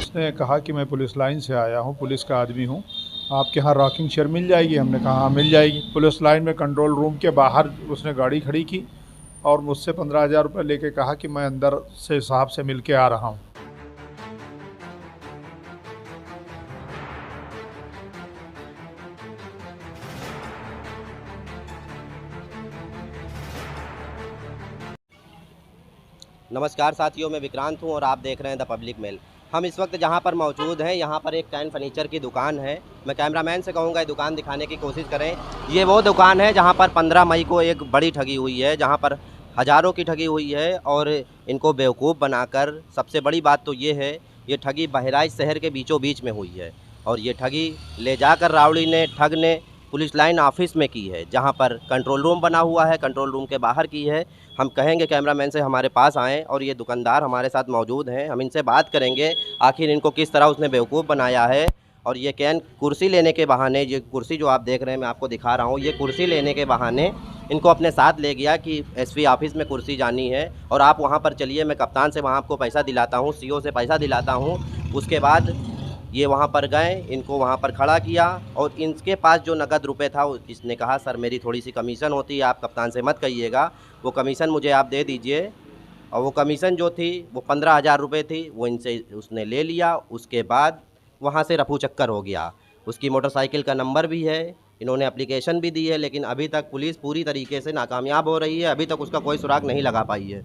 उसने कहा कि मैं पुलिस लाइन से आया हूँ, पुलिस का आदमी हूँ, आपके यहाँ रॉकिंग चेयर मिल जाएगी? हमने कहा हाँ मिल जाएगी। पुलिस लाइन में कंट्रोल रूम के बाहर उसने गाड़ी खड़ी की और मुझसे 15,000 रुपये लेके कहा कि मैं अंदर से साहब से मिल के आ रहा हूँ। नमस्कार साथियों, मैं विक्रांत हूं और आप देख रहे हैं द पब्लिक मेल। हम इस वक्त जहां पर मौजूद हैं, यहां पर एक कैन फर्नीचर की दुकान है। मैं कैमरामैन से कहूंगा ये दुकान दिखाने की कोशिश करें। ये वो दुकान है जहां पर 15 मई को एक बड़ी ठगी हुई है, जहां पर हज़ारों की ठगी हुई है और इनको बेवकूफ़ बनाकर, सबसे बड़ी बात तो ये है, ये ठगी बहराइच शहर के बीचों बीच में हुई है। और ये ठगी ले जाकर रावड़ी ने, ठग ने पुलिस लाइन ऑफिस में की है, जहां पर कंट्रोल रूम बना हुआ है, कंट्रोल रूम के बाहर की है। हम कहेंगे कैमरामैन से हमारे पास आएँ और ये दुकानदार हमारे साथ मौजूद हैं। हम इनसे बात करेंगे आखिर इनको किस तरह उसने बेवकूफ़ बनाया है। और ये कैन कुर्सी लेने के बहाने, ये कुर्सी जो आप देख रहे हैं मैं आपको दिखा रहा हूँ, ये कुर्सी लेने के बहाने इनको अपने साथ ले गया कि एसपी ऑफिस में कुर्सी जानी है और आप वहाँ पर चलिए, मैं कप्तान से वहाँ आपको पैसा दिलाता हूँ, सीओ से पैसा दिलाता हूँ। उसके बाद ये वहाँ पर गए, इनको वहाँ पर खड़ा किया और इनके पास जो नगद रुपए था, इसने कहा सर मेरी थोड़ी सी कमीशन होती है, आप कप्तान से मत कहिएगा, वो कमीशन मुझे आप दे दीजिए। और वो कमीशन जो थी वो 15,000 रुपये थी, वो इनसे उसने ले लिया। उसके बाद वहाँ से रफू चक्कर हो गया। उसकी मोटरसाइकिल का नंबर भी है, इन्होंने एप्लीकेशन भी दी है, लेकिन अभी तक पुलिस पूरी तरीके से नाकामयाब हो रही है। अभी तक उसका कोई सुराग नहीं लगा पाई है।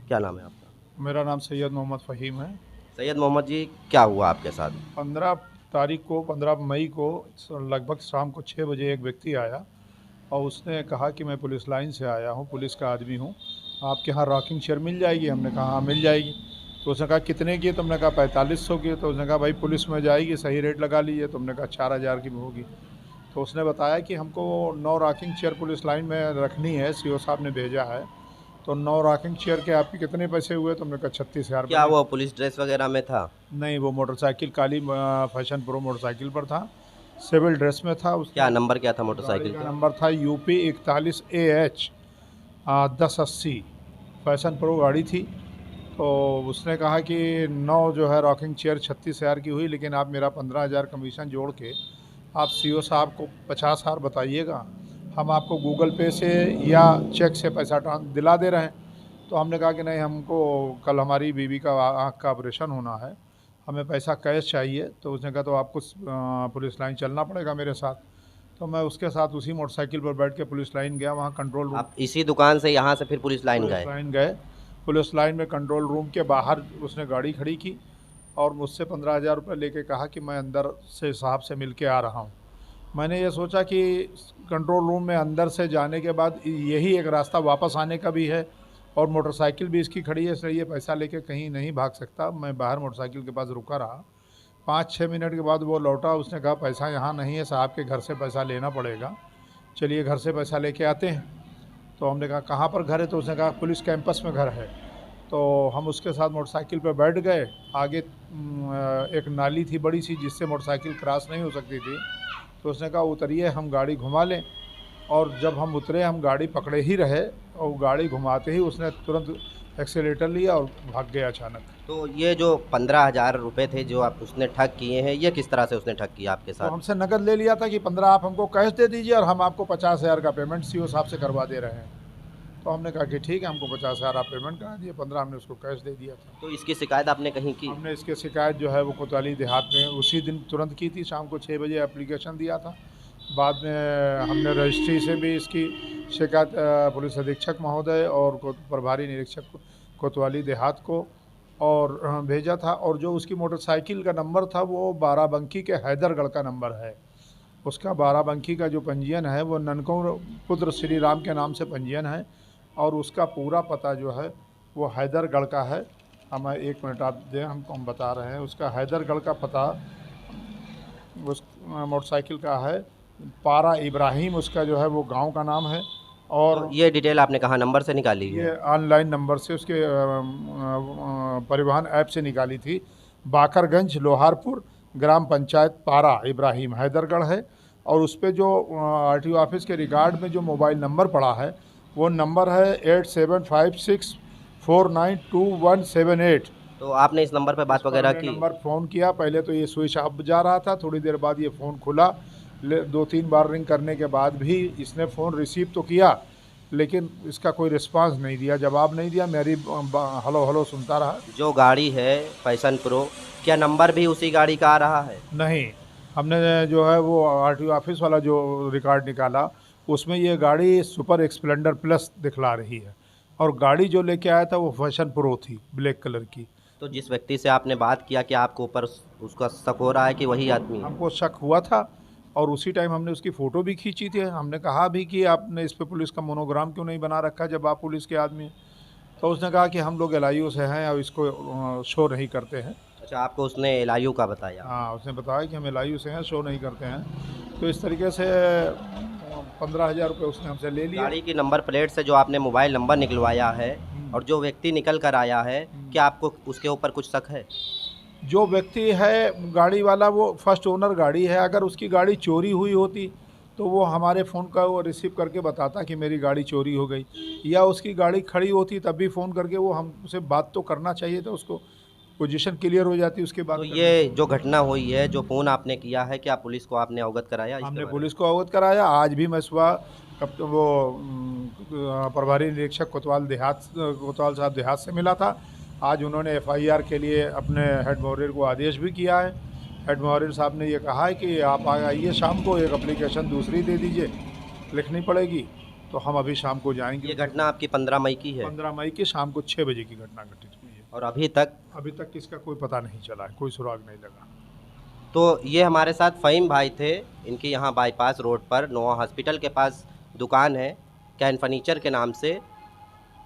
क्या नाम है आपका? मेरा नाम सैयद मोहम्मद फ़हीम है। सैयद मोहम्मद जी, क्या हुआ आपके साथ? 15 मई को लगभग शाम को 6 बजे एक व्यक्ति आया और उसने कहा कि मैं पुलिस लाइन से आया हूँ, पुलिस का आदमी हूँ, आपके यहाँ रॉकिंग चेयर मिल जाएगी? हमने कहा हाँ मिल जाएगी। तो उसने कहा कितने की? तो हमने कहा 4500 की। तो उसने कहा भाई पुलिस में जाएगी, सही रेट लगा लीजिए। तो हमने कहा 4,000 की होगी। तो उसने बताया कि हमको 9 रॉकिंग चेयर पुलिस लाइन में रखनी है, सीओ साहब ने भेजा है। तो 9 रॉकिंग चेयर के आपके कितने पैसे हुए? तो हमने कहा 36,000 क्या रुपये। वो पुलिस ड्रेस वगैरह में था? नहीं, वो मोटरसाइकिल काली फैशन प्रो मोटरसाइकिल पर था, सिविल ड्रेस में था। क्या उसने नंबर क्या था गाड़ी मोटरसाइकिल का का? नंबर था यूपी 41AH 1080, फैशन प्रो गाड़ी थी। तो उसने कहा कि 9 जो है रॉकिंग चेयर 36,000 की हुई, लेकिन आप मेरा 15,000 कमीशन जोड़ के आप सीओ साहब को 50,000 बताइएगा, हम आपको गूगल पे से या चेक से पैसा दिला दे रहे हैं। तो हमने कहा कि नहीं, हमको कल हमारी बीवी का आँख का ऑपरेशन होना है, हमें पैसा कैश चाहिए। तो उसने कहा तो आपको पुलिस लाइन चलना पड़ेगा मेरे साथ। तो मैं उसके साथ उसी मोटरसाइकिल पर बैठ के पुलिस लाइन गया, वहाँ कंट्रोल रूम, आप इसी दुकान से यहाँ से फिर पुलिस लाइन पुलिस गए? लाइन गए। पुलिस लाइन में कंट्रोल रूम के बाहर उसने गाड़ी खड़ी की और मुझसे 15,000 रुपये लेके कहा कि मैं अंदर से साहब से मिल के आ रहा हूँ। मैंने ये सोचा कि कंट्रोल रूम में अंदर से जाने के बाद यही एक रास्ता वापस आने का भी है और मोटरसाइकिल भी इसकी खड़ी है, इसलिए ये पैसा लेके कहीं नहीं भाग सकता। मैं बाहर मोटरसाइकिल के पास रुका रहा। 5-6 मिनट के बाद वो लौटा, उसने कहा पैसा यहाँ नहीं है साहब के घर से पैसा लेना पड़ेगा, चलिए घर से पैसा लेके आते हैं। तो हमने कहा कहाँ पर घर है? तो उसने कहा पुलिस कैंपस में घर है। तो हम उसके साथ मोटरसाइकिल पर बैठ गए। आगे एक नाली थी बड़ी सी जिससे मोटरसाइकिल क्रॉस नहीं हो सकती थी। तो उसने कहा उतरिए, हम गाड़ी घुमा लें। और जब हम उतरे, हम गाड़ी पकड़े ही रहे और गाड़ी घुमाते ही उसने तुरंत एक्सीलेटर लिया और भाग गया अचानक। तो ये जो 15,000 रुपये थे जो आप उसने ठग किए हैं, ये किस तरह से उसने ठग किया आपके तो साथ? हमसे नकद ले लिया था कि 15 आप हमको कैश दे दीजिए और हम आपको 50,000 का पेमेंट सीओ साहब से करवा दे रहे हैं। तो हमने कहा कि ठीक है, हमको 50,000 आप पेमेंट करा दिए, 15 हमने उसको कैश दे दिया था। तो इसकी शिकायत आपने कहीं की? हमने इसकी शिकायत जो है वो कोतवाली देहात में उसी दिन तुरंत की थी, शाम को 6 बजे एप्लीकेशन दिया था। बाद में हमने रजिस्ट्री से भी इसकी शिकायत पुलिस अधीक्षक महोदय और प्रभारी निरीक्षक कोतवाली देहात को और भेजा था। और जो उसकी मोटरसाइकिल का नंबर था वो बाराबंकी के हैदरगढ़ का नंबर है। उसका बाराबंकी का जो पंजीयन है वो ननकौ पुत्र श्री राम के नाम से पंजीयन है और उसका पूरा पता जो है वो हैदरगढ़ का है। हमें 1 मिनट आप दें, हम बता रहे हैं। उसका हैदरगढ़ का पता उस मोटरसाइकिल का है पारा इब्राहिम, उसका जो है वो गांव का नाम है। और तो ये डिटेल आपने कहाँ नंबर से निकाली है? ये ऑनलाइन नंबर से उसके परिवहन ऐप से निकाली थी। बाकरगंज लोहारपुर ग्राम पंचायत पारा इब्राहिम हैदरगढ़ है। और उस पर जो आरटीओ ऑफिस के रिकॉर्ड में जो मोबाइल नंबर पड़ा है वो नंबर है 8756492178। तो आपने इस नंबर पे बात इस पर वगैरह हमने की? नंबर फ़ोन किया, पहले तो ये स्विच ऑफ जा रहा था, थोड़ी देर बाद ये फ़ोन खुला। 2-3 बार रिंग करने के बाद भी इसने फ़ोन रिसीव तो किया, लेकिन इसका कोई रिस्पांस नहीं दिया, जवाब नहीं दिया। मेरी हेलो हेलो सुनता रहा। जो गाड़ी है पैशन प्रो, क्या नंबर भी उसी गाड़ी का आ रहा है? नहीं, हमने जो है वो आरटीओ ऑफिस वाला जो रिकॉर्ड निकाला, उसमें ये गाड़ी सुपर स्प्लेंडर प्लस दिखला रही है, और गाड़ी जो लेके आया था वो फैशन प्रो थी, ब्लैक कलर की। तो जिस व्यक्ति से आपने बात किया, कि आपको ऊपर उसका शक हो रहा है कि वही आदमी है? हमको शक हुआ था, और उसी टाइम हमने उसकी फ़ोटो भी खींची थी। हमने कहा भी कि आपने इस पे पुलिस का मोनोग्राम क्यों नहीं बना रखा जब आप पुलिस के आदमी हैं? तो उसने कहा कि हम लोग एलआईयू से हैं और इसको शो नहीं करते हैं। अच्छा, आपको उसने एलआईयू का बताया? हाँ, उसने बताया कि हम एलआईयू से हैं, शो नहीं करते हैं। तो इस तरीके से 15,000 रुपये उसने हमसे ले लिए। गाड़ी की नंबर प्लेट से जो आपने मोबाइल नंबर निकलवाया है और जो व्यक्ति निकल कर आया है, क्या आपको उसके ऊपर कुछ शक है? जो व्यक्ति है गाड़ी वाला, वो फर्स्ट ओनर गाड़ी है। अगर उसकी गाड़ी चोरी हुई होती तो वो हमारे फ़ोन का वो रिसीव करके बताता कि मेरी गाड़ी चोरी हो गई, या उसकी गाड़ी खड़ी होती तब भी फ़ोन करके वो हमसे बात तो करना चाहिए था, उसको पोजीशन क्लियर हो जाती उसके बाद। तो ये जो घटना हुई है, जो फ़ोन आपने किया है, क्या पुलिस को आपने अवगत कराया इसके हमने बारे में? पुलिस को अवगत कराया। आज भी मैं सुबह प्रभारी निरीक्षक कोतवाल साहब देहात से मिला था। आज उन्होंने एफआईआर के लिए अपने हेड मुहर्रिर को आदेश भी किया है। हेड मुहर्रिर साहब ने ये कहा है कि आप आइए शाम को, एक एप्लीकेशन दूसरी दे दीजिए, लिखनी पड़ेगी। तो हम अभी शाम को जाएंगे। ये घटना आपकी 15 मई की है 15 मई की शाम को 6 बजे की घटना घटित हुई है। और अभी तक इसका कोई पता नहीं चला है, कोई सुराग नहीं लगा। तो ये हमारे साथ फ़हीम भाई थे। इनकी यहाँ बाईपास रोड पर नोआ हॉस्पिटल के पास दुकान है, कैन फर्नीचर के नाम से।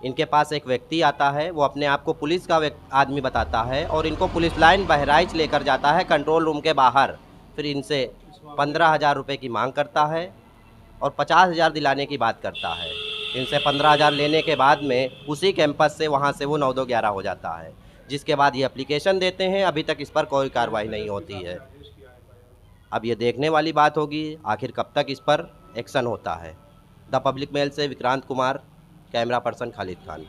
इनके पास एक व्यक्ति आता है, वो अपने आप को पुलिस का आदमी बताता है और इनको पुलिस लाइन बहराइच लेकर जाता है कंट्रोल रूम के बाहर। फिर इनसे 15,000 रुपये की मांग करता है और 50,000 दिलाने की बात करता है। इनसे 15,000 लेने के बाद में उसी कैंपस से वहाँ से वो 9-2-11 हो जाता है, जिसके बाद ये एप्लीकेशन देते हैं। अभी तक इस पर कोई कार्रवाई नहीं होती है। अब ये देखने वाली बात होगी आखिर कब तक इस पर एक्शन होता है। द पब्लिक मेल से विक्रांत कुमार, कैमरा पर्सन खालिद खान।